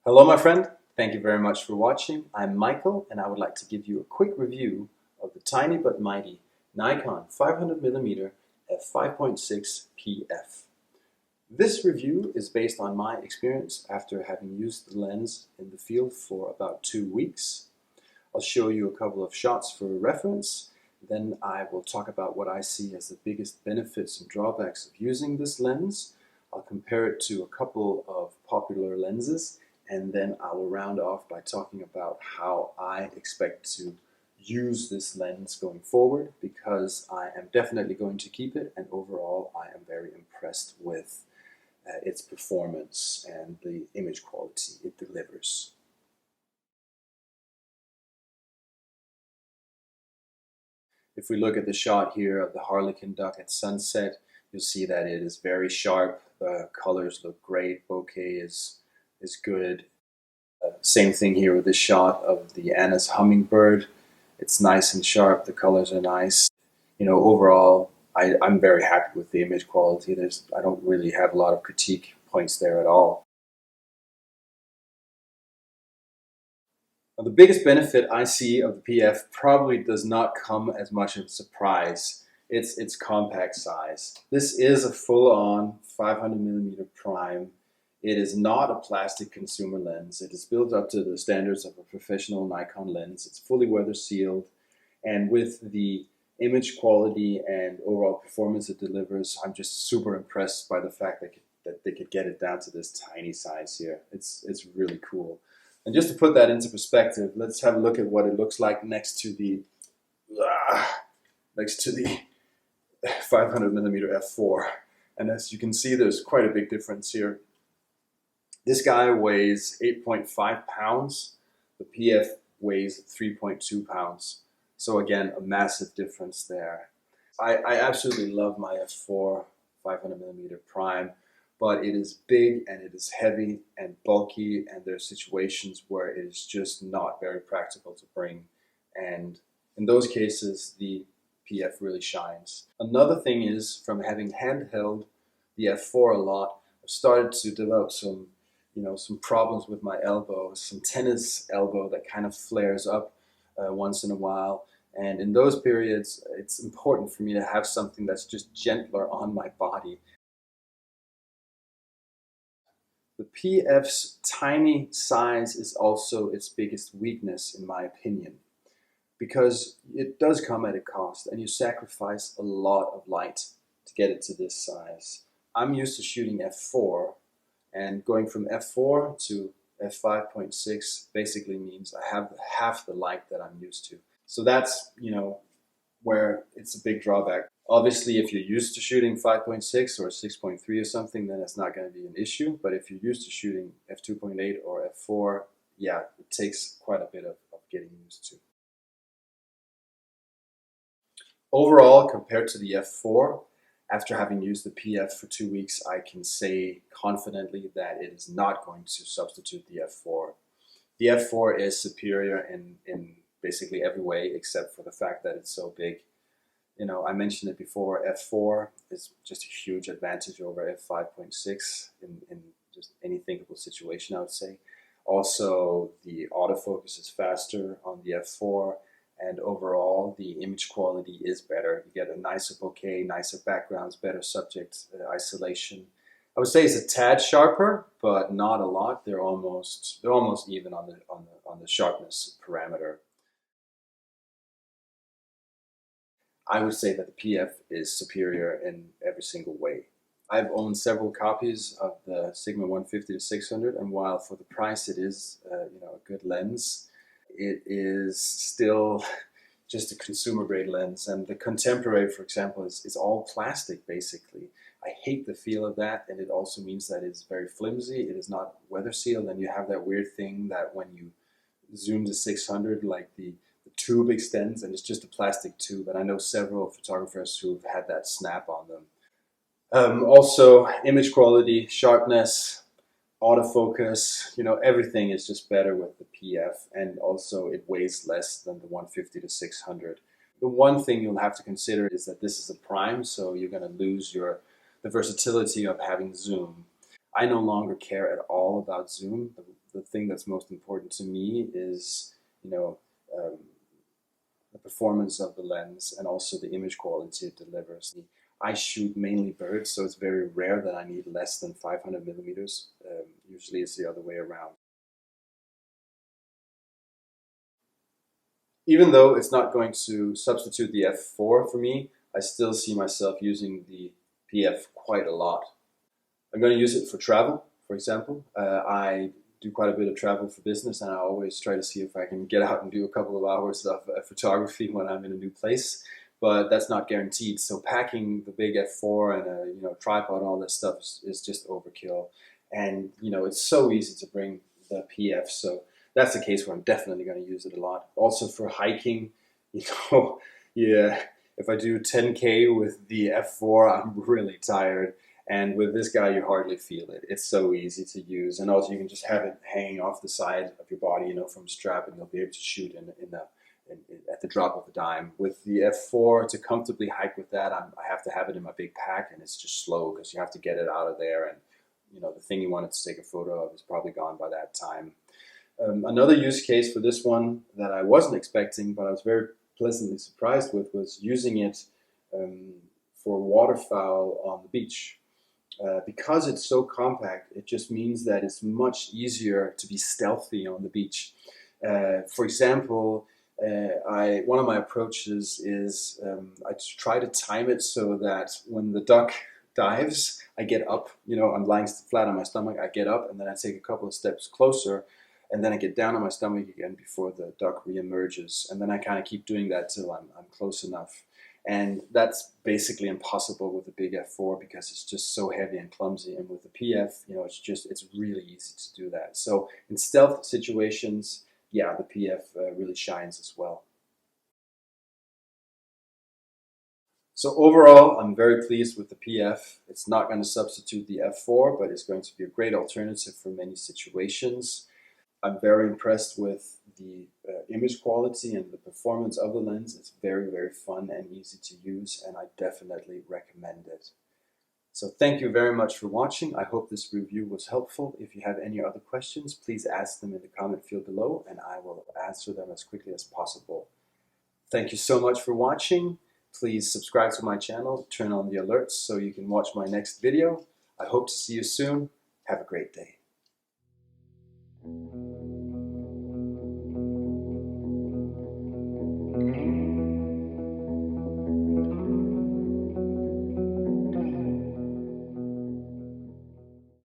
Hello my friend, thank you very much for watching. I'm Michael and I would like to give you a quick review of the tiny but mighty Nikon 500mm f5.6 PF. This review is based on my experience after having used the lens in the field for about 2 weeks. I'll show you a couple of shots for reference, then I will talk about what I see as the biggest benefits and drawbacks of using this lens. I'll compare it to a couple of popular lenses, and then I will round off by talking about how I expect to use this lens going forward, because I am definitely going to keep it, and overall I am very impressed with its performance and the image quality it delivers. If we look at the shot here of the harlequin duck at sunset, you'll see that it is very sharp. The colors look great. Bokeh is good. Same thing here with the shot of the Anna's hummingbird. It's nice and sharp. The colors are nice. Overall, I'm very happy with the image quality. I don't really have a lot of critique points there at all. Now, the biggest benefit I see of the PF probably does not come as much of a surprise. It's its compact size. This is a full-on 500mm prime. It is not a plastic consumer lens. It is built up to the standards of a professional Nikon lens. It's fully weather sealed, and with the image quality and overall performance it delivers, I'm just super impressed by the fact that they could get it down to this tiny size here. It's really cool. And just to put that into perspective, let's have a look at what it looks like next to the 500mm f4. And as you can see, there's quite a big difference here. This guy weighs 8.5 pounds. The PF weighs 3.2 pounds. So again, a massive difference there. I absolutely love my f4 500mm prime, but it is big and it is heavy and bulky, and there are situations where it is just not very practical to bring. And in those cases, the PF really shines. Another thing is, from having handheld the f4 a lot, I've started to develop some problems with my elbow, some tennis elbow that kind of flares up once in a while. And in those periods, it's important for me to have something that's just gentler on my body. The PF's tiny size is also its biggest weakness, in my opinion, because it does come at a cost, and you sacrifice a lot of light to get it to this size. I'm used to shooting f4, and going from f4 to f5.6 basically means I have half the light that I'm used to. So that's, where it's a big drawback. Obviously, if you're used to shooting 5.6 or 6.3 or something, then it's not going to be an issue. But if you're used to shooting f2.8 or f4, yeah, it takes quite a bit of getting used to. Overall, compared to the f4, after having used the PF for 2 weeks, I can say confidently that it is not going to substitute the f4. The f4 is superior in basically every way, except for the fact that it's so big. I mentioned it before, f4 is just a huge advantage over f5.6 in just any thinkable situation, I would say. Also, the autofocus is faster on the f4, and overall the image quality is better. You get a nicer bokeh, nicer backgrounds, better subject isolation. I would say it's a tad sharper, but not a lot. They're almost even on the sharpness parameter. I would say that the PF is superior in every single way. I've owned several copies of the Sigma 150-600, and while for the price it is a good lens, it is still just a consumer grade lens. And the Contemporary, for example, is all plastic basically. I hate the feel of that, and it also means that it's very flimsy. It is not weather sealed, and you have that weird thing that when you zoom to 600, like the tube extends and it's just a plastic tube, and I know several photographers who've had that snap on them. Also, image quality, sharpness, autofocus, everything is just better with the PF, and also it weighs less than the 150-600. The one thing you'll have to consider is that this is a prime, so you're going to lose the versatility of having zoom. I no longer care at all about zoom. the thing that's most important to me is, you know, the performance of the lens and also the image quality it delivers. I shoot mainly birds, so it's very rare that I need less than 500 millimeters. Usually it's the other way around. Even though it's not going to substitute the f4 for me, I still see myself using the PF quite a lot. I'm going to use it for travel, for example. I do quite a bit of travel for business, and I always try to see if I can get out and do a couple of hours of photography when I'm in a new place. But that's not guaranteed. So packing the big f4 and a tripod and all this stuff is just overkill. And it's so easy to bring the PF. So that's the case where I'm definitely going to use it a lot. Also for hiking, yeah, if I do 10K with the f4, I'm really tired. And with this guy, you hardly feel it. It's so easy to use. And also you can just have it hanging off the side of your body, from a strap, and you'll be able to shoot at the drop of a dime. With the f4, to comfortably hike with that, I have to have it in my big pack, and it's just slow because you have to get it out of there. And the thing you wanted to take a photo of is probably gone by that time. Another use case for this one that I wasn't expecting, but I was very pleasantly surprised with, was using it for waterfowl on the beach. Because it's so compact, it just means that it's much easier to be stealthy on the beach. For example, one of my approaches is I try to time it so that when the duck dives, I get up. I'm lying flat on my stomach, I get up, and then I take a couple of steps closer, and then I get down on my stomach again before the duck re-emerges. And then I kind of keep doing that till I'm close enough. And that's basically impossible with the big f4 because it's just so heavy and clumsy. And with the PF, it's really easy to do that. So in stealth situations, yeah, the PF really shines as well. So overall, I'm very pleased with the PF. It's not going to substitute the f4, but it's going to be a great alternative for many situations. I'm very impressed with the image quality and the performance of the lens. It's very, very fun and easy to use, and I definitely recommend it. So thank you very much for watching. I hope this review was helpful. If you have any other questions, please ask them in the comment field below, and I will answer them as quickly as possible. Thank you so much for watching. Please subscribe to my channel, turn on the alerts so you can watch my next video. I hope to see you soon. Have a great day.